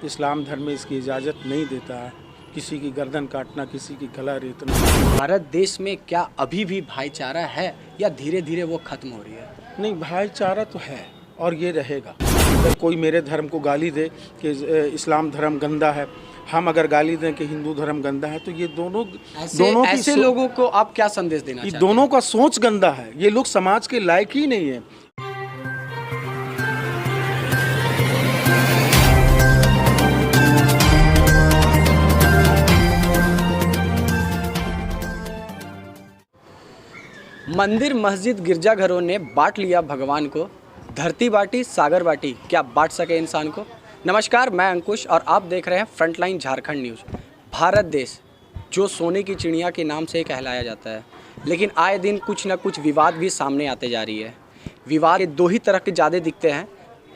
इस्लाम धर्म में इसकी इजाज़त नहीं देता है किसी की गर्दन काटना, किसी की गला रेतना। भारत देश में क्या अभी भी भाईचारा है या धीरे धीरे वो खत्म हो रही है? नहीं, भाईचारा तो है और ये रहेगा। अगर कोई मेरे धर्म को गाली दे कि इस्लाम धर्म गंदा है, हम अगर गाली दें कि हिंदू धर्म गंदा है, तो ये दोनों ऐसे लोगों को आप क्या संदेश देना चाहते हैं? दोनों का सोच गंदा है। ये लोग समाज के लायक ही नहीं है। मंदिर, मस्जिद, गिरजाघरों ने बांट लिया भगवान को। धरती बांटी, सागर बांटी, क्या बांट सके इंसान को? नमस्कार, मैं अंकुश और आप देख रहे हैं फ्रंटलाइन झारखंड न्यूज़। भारत देश जो सोने की चिड़िया के नाम से कहलाया जाता है, लेकिन आए दिन कुछ न कुछ विवाद भी सामने आते जा रही है। विवाद के दो ही तरह के ज़्यादा दिखते हैं,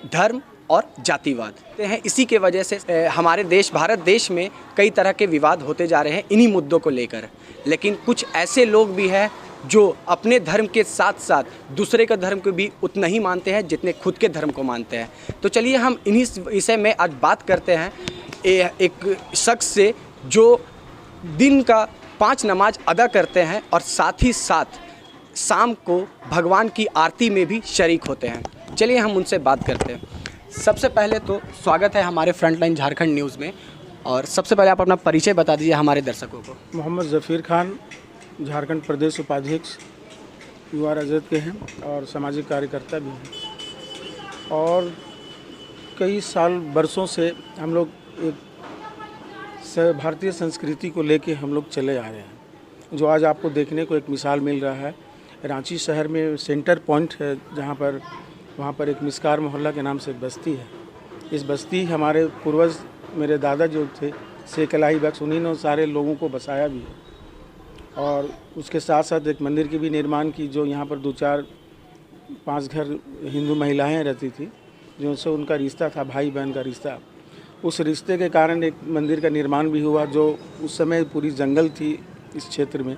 धर्म और जातिवाद। इसी के वजह से हमारे देश भारत देश में कई तरह के विवाद होते जा रहे हैं इन्हीं मुद्दों को लेकर। लेकिन कुछ ऐसे लोग भी हैं जो अपने धर्म के साथ साथ दूसरे का धर्म को भी उतना ही मानते हैं जितने खुद के धर्म को मानते हैं। तो चलिए हम इन्हीं विषय में आज बात करते हैं एक शख्स से जो दिन का 5 नमाज अदा करते हैं और साथ ही साथ शाम को भगवान की आरती में भी शरीक होते हैं। चलिए हम उनसे बात करते हैं। सबसे पहले तो स्वागत है हमारे फ्रंटलाइन झारखंड न्यूज़ में, और सबसे पहले आप अपना परिचय बता दीजिए हमारे दर्शकों को। मोहम्मद ज़फ़ीर खान, झारखंड प्रदेश उपाध्यक्ष युवा राजद के हैं और सामाजिक कार्यकर्ता भी हैं। और कई साल बरसों से हम लोग एक भारतीय संस्कृति को लेके हम लोग चले आ रहे हैं, जो आज आपको देखने को एक मिसाल मिल रहा है। रांची शहर में सेंटर पॉइंट है जहाँ पर वहाँ पर एक मिस्कार मोहल्ला के नाम से बस्ती है। इस बस्ती हमारे पूर्वज मेरे दादा जो थे शेख इलाही बख्श, उन्हीं ने सारे लोगों को बसाया भी है। और उसके साथ साथ एक मंदिर की भी निर्माण की, जो यहाँ पर 2-4-5 घर हिंदू महिलाएं रहती थी, जिनसे उनका रिश्ता था, भाई बहन का रिश्ता। उस रिश्ते के कारण एक मंदिर का निर्माण भी हुआ, जो उस समय पूरी जंगल थी इस क्षेत्र में।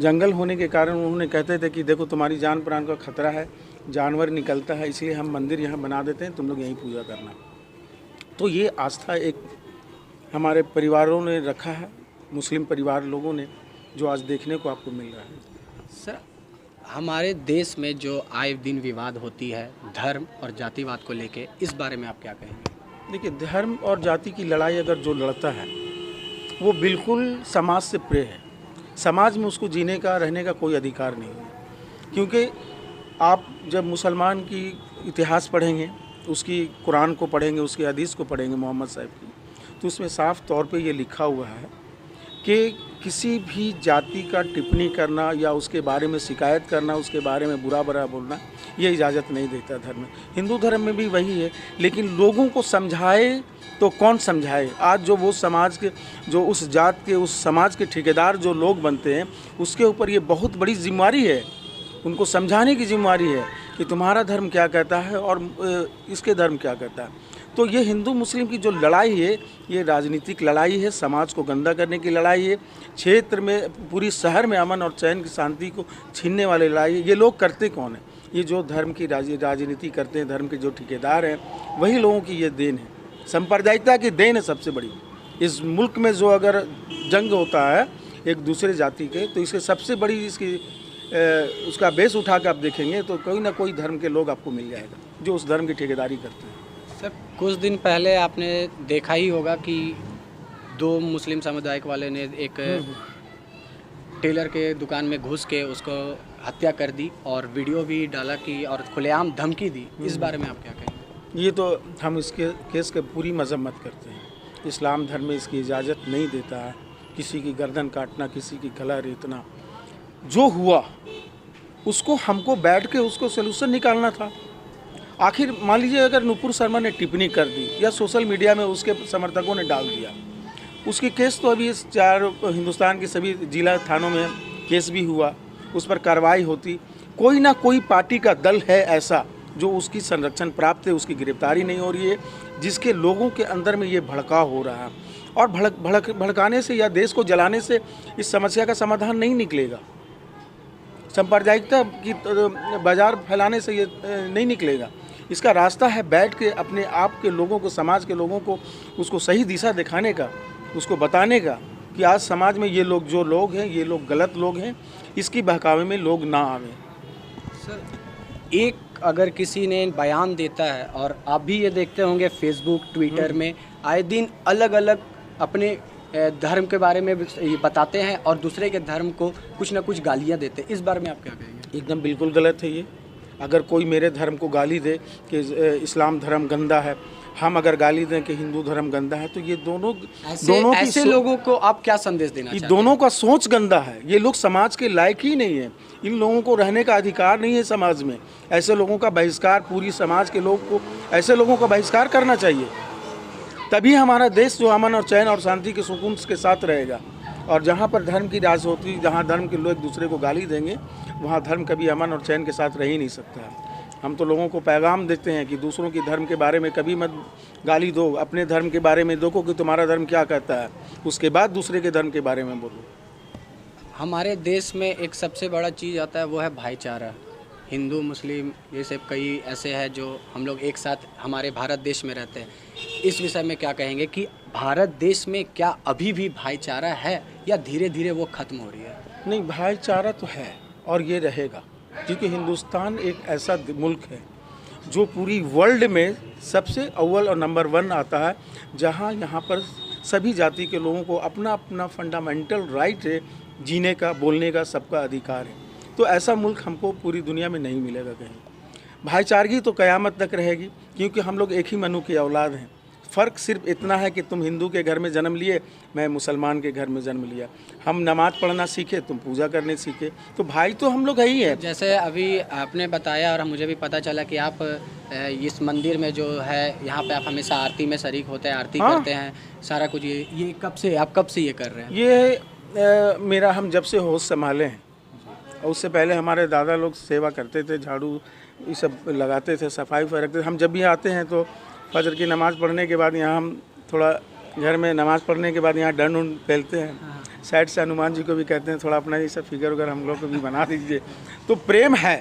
जंगल होने के कारण उन्होंने कहते थे कि देखो तुम्हारी जान प्राण का खतरा है, जानवर निकलता है, इसलिए हम मंदिर यहाँ बना देते हैं, तुम लोग यहीं पूजा करना। तो ये आस्था एक हमारे परिवारों ने रखा है, मुस्लिम परिवार लोगों ने, जो आज देखने को आपको मिल रहा है। सर, हमारे देश में जो आए दिन विवाद होती है धर्म और जातिवाद को लेके, इस बारे में आप क्या कहेंगे? देखिए, धर्म और जाति की लड़ाई अगर जो लड़ता है वो बिल्कुल समाज से प्रिय है। समाज में उसको जीने का, रहने का कोई अधिकार नहीं है। क्योंकि आप जब मुसलमान की इतिहास पढ़ेंगे, उसकी कुरान को पढ़ेंगे, उसकी हदीस को पढ़ेंगे मोहम्मद साहब की, तो उसमें साफ तौर पे ये लिखा हुआ है कि किसी भी जाति का टिप्पणी करना या उसके बारे में शिकायत करना, उसके बारे में बुरा भला बोलना, ये इजाज़त नहीं देता धर्म में। हिंदू धर्म में भी वही है, लेकिन लोगों को समझाए तो कौन समझाए? आज जो वो समाज के, जो उस जात के, उस समाज के ठेकेदार जो लोग बनते हैं, उसके ऊपर ये बहुत बड़ी जिम्मेदारी है। उनको समझाने की जिम्मेदारी है कि तुम्हारा धर्म क्या कहता है और इसके धर्म क्या कहता है। तो ये हिंदू मुस्लिम की जो लड़ाई है, ये राजनीतिक लड़ाई है, समाज को गंदा करने की लड़ाई है, क्षेत्र में, पूरी शहर में अमन और चैन की शांति को छीनने वाली लड़ाई है। ये लोग करते कौन है? ये जो धर्म की राजनीति करते हैं, धर्म के जो ठेकेदार हैं, वही लोगों की ये देन है। सांप्रदायिकता की देन है सबसे बड़ी। इस मुल्क में जो अगर जंग होता है एक दूसरे जाति के, तो इसके सबसे बड़ी इसकी उसका बेस उठा कर आप देखेंगे तो कोई ना कोई धर्म के लोग आपको मिल जाएगा जो उस धर्म की ठेकेदारी करते हैं। सर, कुछ दिन पहले आपने देखा ही होगा कि 2 मुस्लिम सामुदायिक वाले ने एक टेलर के दुकान में घुस के उसको हत्या कर दी और वीडियो भी डाला कि और खुलेआम धमकी दी। इस बारे में आप क्या कहेंगे? ये तो हम इसके केस की पूरी मजम्मत करते हैं। इस्लाम धर्म में इसकी इजाज़त नहीं देता है किसी की गर्दन काटना, किसी की गला रेतना। जो हुआ उसको हमको बैठ के उसको सलूशन निकालना था। आखिर मान लीजिए अगर नुपुर शर्मा ने टिप्पणी कर दी या सोशल मीडिया में उसके समर्थकों ने डाल दिया, उसकी केस तो अभी इस 4 हिंदुस्तान के सभी जिला थानों में केस भी हुआ, उस पर कार्रवाई होती। कोई ना कोई पार्टी का दल है ऐसा जो उसकी संरक्षण प्राप्त है, उसकी गिरफ्तारी नहीं हो रही है, जिसके लोगों के अंदर में ये भड़काव हो रहा है। और भड़काने से या देश को जलाने से इस समस्या का समाधान नहीं निकलेगा। सांप्रदायिकता की बाजार फैलाने से ये नहीं निकलेगा। इसका रास्ता है बैठ के अपने आप के लोगों को, समाज के लोगों को उसको सही दिशा दिखाने का, उसको बताने का कि आज समाज में ये लोग जो लोग हैं ये लोग गलत लोग हैं, इसकी बहकावे में लोग ना आवें। सर, एक अगर किसी ने बयान देता है, और आप भी ये देखते होंगे फेसबुक ट्विटर में आए दिन अलग अलग अपने धर्म के बारे में बताते हैं और दूसरे के धर्म को कुछ ना कुछ गालियां देते हैं, इस बारे में आप क्या कहेंगे? एकदम बिल्कुल गलत है ये। अगर कोई मेरे धर्म को गाली दे कि इस्लाम धर्म गंदा है, हम अगर गाली दें कि हिंदू धर्म गंदा है, तो ये दोनों ऐसे लोगों को आप क्या संदेश देना चाहते हैं? दोनों का सोच गंदा है। ये लोग समाज के लायक ही नहीं है। इन लोगों को रहने का अधिकार नहीं है समाज में। ऐसे लोगों का बहिष्कार, पूरी समाज के लोग को ऐसे लोगों का बहिष्कार करना चाहिए, तभी हमारा देश जो अमन और चैन और शांति के सुकून के साथ रहेगा। और जहाँ पर धर्म की राज होती, जहाँ धर्म के लोग एक दूसरे को गाली देंगे, वहाँ धर्म कभी अमन और चैन के साथ रह ही नहीं सकता है। हम तो लोगों को पैगाम देते हैं कि दूसरों की धर्म के बारे में कभी मत गाली दो, अपने धर्म के बारे में देखो कि तुम्हारा धर्म क्या कहता है, उसके बाद दूसरे के धर्म के बारे में बोलो। हमारे देश में एक सबसे बड़ा चीज़ आता है, वो है भाईचारा। हिंदू मुस्लिम ये सब कई ऐसे हैं जो हम लोग एक साथ हमारे भारत देश में रहते हैं। इस विषय में क्या कहेंगे कि भारत देश में क्या अभी भी भाईचारा है या धीरे धीरे वो ख़त्म हो रही है? नहीं, भाईचारा तो है और ये रहेगा, क्योंकि हिंदुस्तान एक ऐसा मुल्क है जो पूरी वर्ल्ड में सबसे अव्वल और नंबर 1 आता है, जहाँ यहाँ पर सभी जाति के लोगों को अपना अपना फंडामेंटल राइट है जीने का, बोलने का, सबका अधिकार है। तो ऐसा मुल्क हमको पूरी दुनिया में नहीं मिलेगा कहीं। भाईचारगी तो क़यामत तक रहेगी, क्योंकि हम लोग एक ही मनु की औलाद हैं। फ़र्क सिर्फ इतना है कि तुम हिंदू के घर में जन्म लिए, मैं मुसलमान के घर में जन्म लिया। हम नमाज़ पढ़ना सीखे, तुम पूजा करने सीखे, तो भाई तो हम लोग है ही है। जैसे अभी आपने बताया और मुझे भी पता चला कि आप इस मंदिर में जो है यहाँ पे आप हमेशा आरती में शरीक होते हैं, आरती करते हैं, सारा कुछ। ये कब से ये कर रहे हैं? ये मेरा हम जब से होश संभाले हैं, और उससे पहले हमारे दादा लोग सेवा करते थे, झाड़ू ये सब लगाते थे, सफाई पर रखते थे। हम जब भी आते हैं तो फजर की नमाज़ पढ़ने के बाद यहाँ हम थोड़ा घर में नमाज़ पढ़ने के बाद यहाँ डंड उंड फैलते हैं, साइड से हनुमान जी को भी कहते हैं थोड़ा अपना ये सब फिगर वगैरह हम लोग को भी बना दीजिए। तो प्रेम है,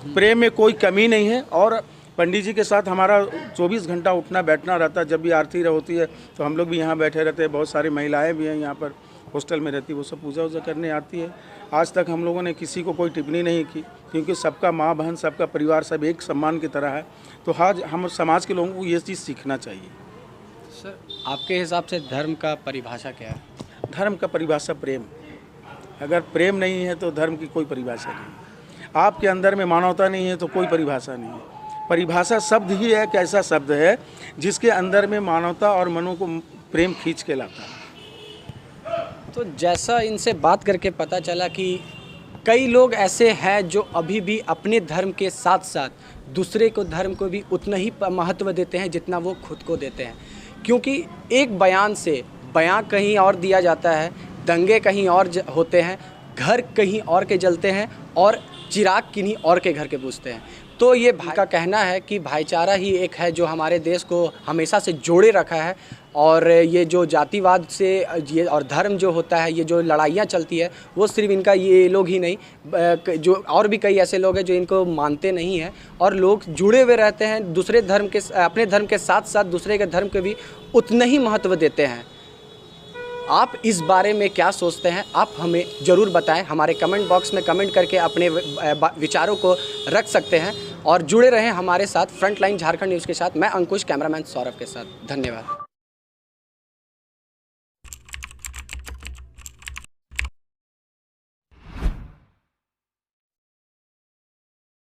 प्रेम में कोई कमी नहीं है। और पंडित जी के साथ हमारा 24 घंटा उठना बैठना रहता है। जब भी आरती होती है तो हम लोग भी यहाँ बैठे रहते हैं। बहुत सारी महिलाएँ भी हैं यहाँ पर हॉस्टल में रहती, वो सब पूजा वूजा करने आती है। आज तक हम लोगों ने किसी को कोई टिप्पणी नहीं की, क्योंकि सबका माँ बहन, सबका परिवार सब एक सम्मान की तरह है। तो आज हम समाज के लोगों को ये चीज़ सीखना चाहिए। सर, आपके हिसाब से धर्म का परिभाषा क्या है? धर्म का परिभाषा प्रेम। अगर प्रेम नहीं है तो धर्म की कोई परिभाषा नहीं। आपके अंदर में मानवता नहीं है तो कोई परिभाषा नहीं है। परिभाषा शब्द ही एक ऐसा शब्द है जिसके अंदर में मानवता और मनो को प्रेम खींच के लाता है। तो जैसा इनसे बात करके पता चला कि कई लोग ऐसे हैं जो अभी भी अपने धर्म के साथ साथ दूसरे को धर्म को भी उतना ही महत्व देते हैं जितना वो खुद को देते हैं। क्योंकि एक बयान से बयां कहीं और दिया जाता है, दंगे कहीं और होते हैं, घर कहीं और के जलते हैं और चिराग किन्हीं और के घर के बुझते हैं। तो ये भाई का कहना है कि भाईचारा ही एक है जो हमारे देश को हमेशा से जोड़े रखा है। और ये जो जातिवाद से ये और धर्म जो होता है, ये जो लड़ाइयाँ चलती है, वो सिर्फ इनका ये लोग ही नहीं, जो और भी कई ऐसे लोग हैं जो इनको मानते नहीं हैं। और लोग जुड़े हुए रहते हैं दूसरे धर्म के, अपने धर्म के साथ साथ दूसरे के धर्म को भी उतना ही महत्व देते हैं। आप इस बारे में क्या सोचते हैं? आप हमें ज़रूर बताएं। हमारे कमेंट बॉक्स में कमेंट करके अपने विचारों को रख सकते हैं। और जुड़े रहें हमारे साथ फ्रंटलाइन झारखंड न्यूज़ के साथ। मैं अंकुश, कैमरामैन सौरभ के साथ। धन्यवाद।